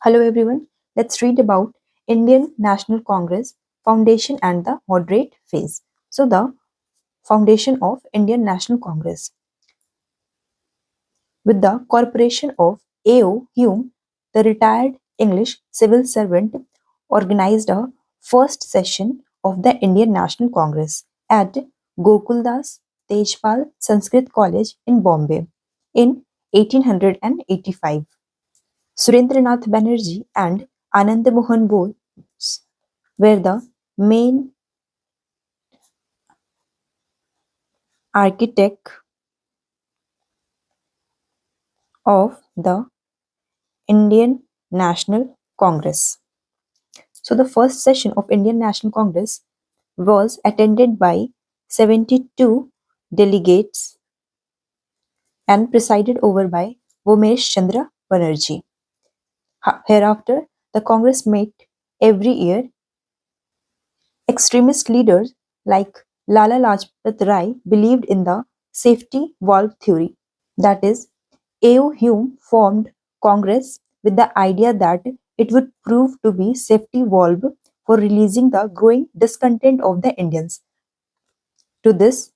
Hello everyone, let's read about Indian National Congress foundation and the moderate phase. So the foundation of Indian National Congress. With the corporation of A.O. Hume, the retired English civil servant organized a first session of the Indian National Congress at Gokuldas Tejpal Sanskrit College in Bombay in 1885. Surendranath Banerjee and Anand Mohan Bose were the main architect of the Indian National Congress. So the first session of Indian National Congress was attended by 72 delegates and presided over by Umesh Chandra Banerjee. Hereafter, the Congress met every year. Extremist leaders like Lala Lajpat Rai believed in the safety valve theory. That is, A.O. Hume formed Congress with the idea that it would prove to be safety valve for releasing the growing discontent of the Indians. To this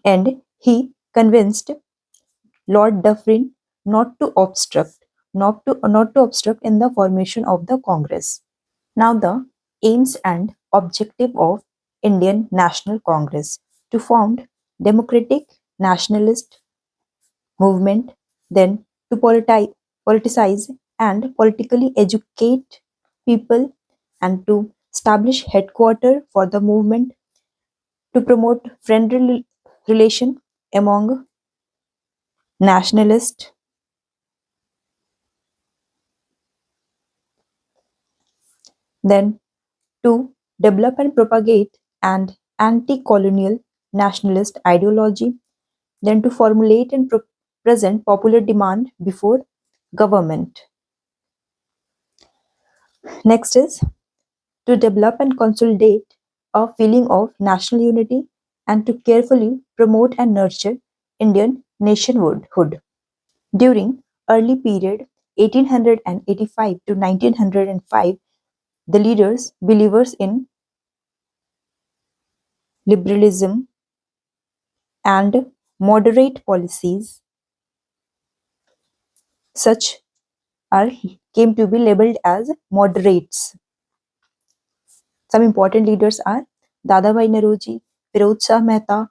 end, he convinced Lord Dufferin not to obstruct in the formation of the Congress. Now the aims and objective of Indian National Congress to found democratic nationalist movement, then to politicize and politically educate people, and to establish headquarters for the movement, to promote friendly relation among nationalists, then to develop and propagate an anti-colonial nationalist ideology, then to formulate and present popular demand before government. Next is to develop and consolidate a feeling of national unity and to carefully promote and nurture Indian nationhood. During early period 1885 to 1905, the leaders, believers in liberalism and moderate policies, such are came to be labeled as moderates. Some important leaders are Dadabhai Naoroji, Firod Shah Mehta,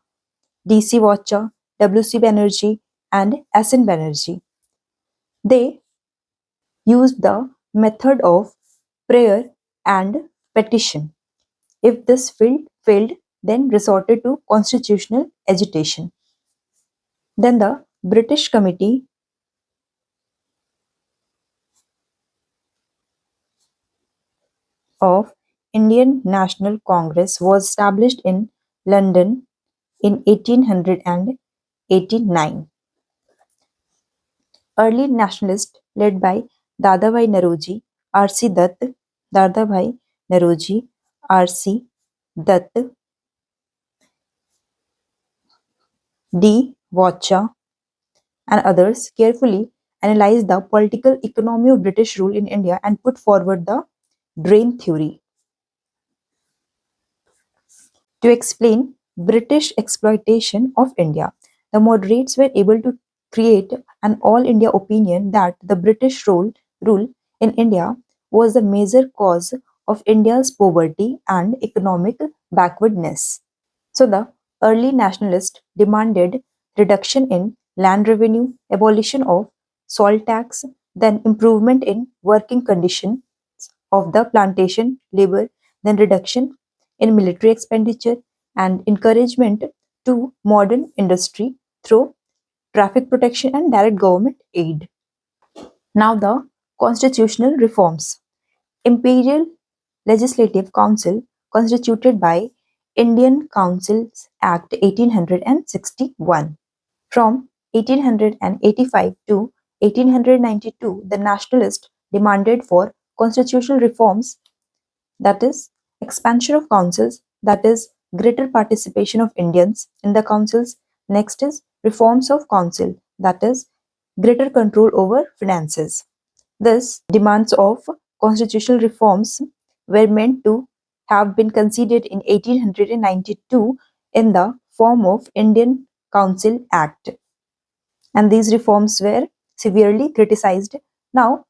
D.C. Vacha, W.C. Banerjee, and S.N. Banerjee. They used the method of prayer and petition. If this failed, then resorted to constitutional agitation. Then the British Committee of Indian National Congress was established in London in 1889. Early nationalists led by Dadabhai Naoroji, R.C. Dutt, Dadabhai Naoroji, R.C. Dutt, D. Vacha, and others carefully analyzed the political economy of British rule in India and put forward the drain theory to explain British exploitation of India. The moderates were able to create an all India opinion that the British rule in India was the major cause of India's poverty and economic backwardness. So the early nationalists demanded reduction in land revenue, abolition of salt tax, then improvement in working conditions of the plantation labor, then reduction in military expenditure and encouragement to modern industry through traffic protection and direct government aid. Now the constitutional reforms. Imperial Legislative Council constituted by Indian Councils Act 1861. From 1885 to 1892, the nationalists demanded for constitutional reforms, that is, expansion of councils, that is, greater participation of Indians in the councils. Next is reforms of council, that is, greater control over finances. Thus, demands of constitutional reforms were meant to have been considered in 1892 in the form of Indian Council Act, and these reforms were severely criticized. Now,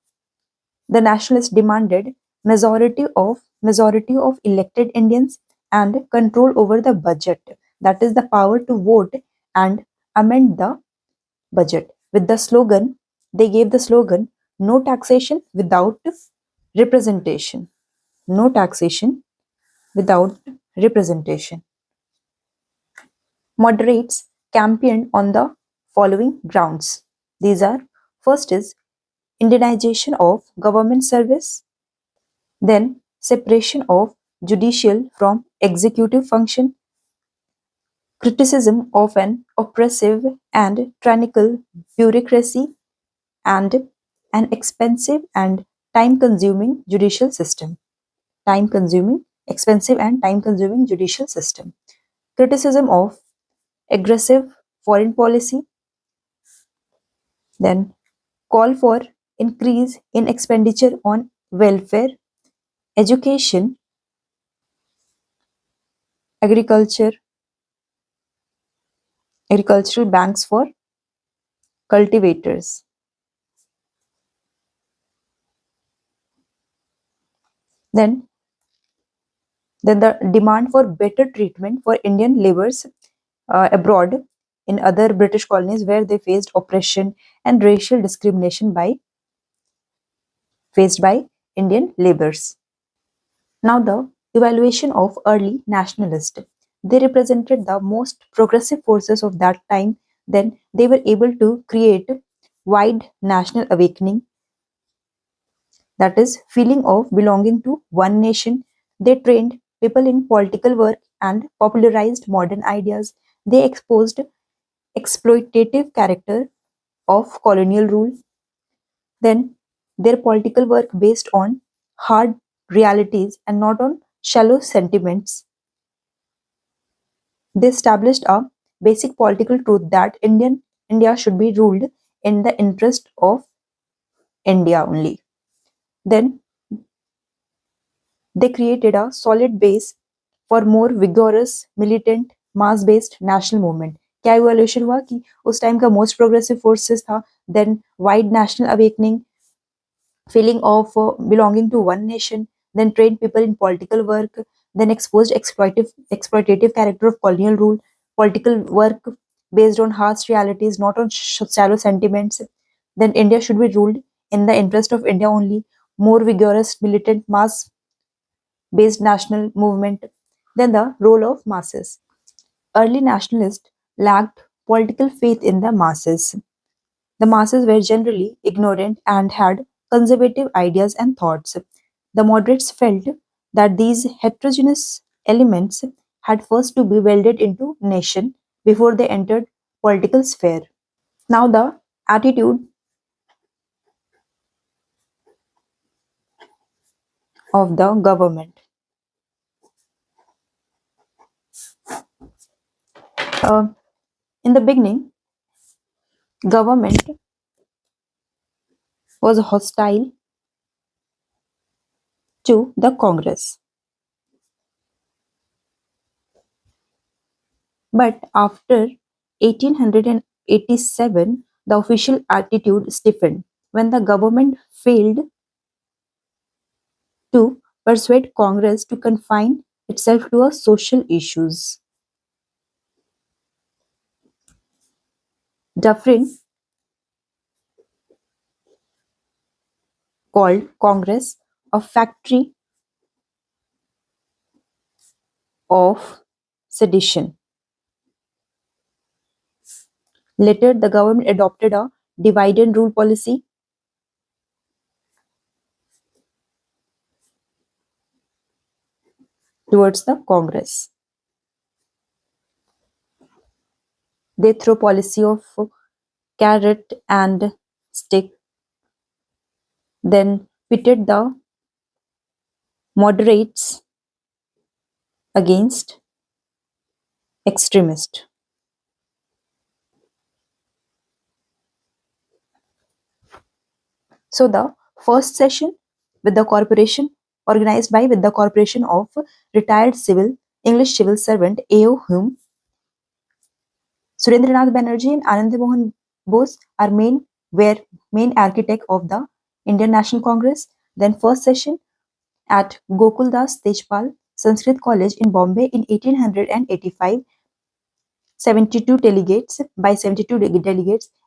the nationalists demanded majority of elected Indians and control over the budget, that is the power to vote and amend the budget. With the slogan, they gave the slogan, no taxation without representation. No taxation without representation. Moderates campaigned on the following grounds. These are: first is Indianization of government service, then separation of judicial from executive function, criticism of an oppressive and tyrannical bureaucracy, and an expensive and time consuming judicial system. Time consuming, expensive, and time consuming judicial system. Criticism of aggressive foreign policy, then call for increase in expenditure on welfare, education, agriculture, agricultural banks for cultivators. Then, then the demand for better treatment for Indian laborers abroad in other British colonies where they faced oppression and racial discrimination faced by Indian laborers. Now, the evaluation of early nationalists. They represented the most progressive forces of that time. Then they were able to create wide national awakening, that is, feeling of belonging to one nation. They trained people in political work and popularized modern ideas. They exposed exploitative character of colonial rule. Then their political work based on hard realities and not on shallow sentiments. They established a basic political truth that India should be ruled in the interest of India only. Then they created a solid base for more vigorous militant mass based national movement. क्या evolution हुआ कि उस time का most progressive forces था, then wide national awakening, feeling of belonging to one nation, then trained people in political work, then exposed exploitative character of colonial rule, political work based on harsh realities, not on shallow sentiments. Then India should be ruled in the interest of India only, more vigorous, militant, mass based national movement. Then the role of masses. Early nationalists lacked political faith in the masses. The masses were generally ignorant and had conservative ideas and thoughts. The moderates felt that these heterogeneous elements had first to be welded into nation before they entered political sphere. Now the attitude of the government. Uh, in the beginning, government was hostile to the Congress. But after 1887, the official attitude stiffened when the government failed to persuade Congress to confine itself to a social issues. Dufferin called Congress a factory of sedition. Later, the government adopted a divide and rule policy towards the Congress. They throw policy of carrot and stick, then pitted the moderates against extremists. So the First session with the corporation with the corporation of retired English civil servant A.O. Hume. Surendranath Banerjee and Anand Mohan Bose were main architect of the Indian National Congress. Then first session at Gokuldas Tejpal Sanskrit College in Bombay in 1885, 72 delegates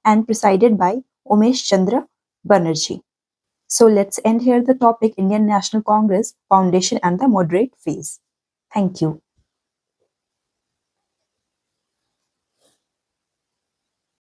and presided by Umesh Chandra Banerjee. So let's end here the topic Indian National Congress Foundation and the Moderate Phase. Thank you.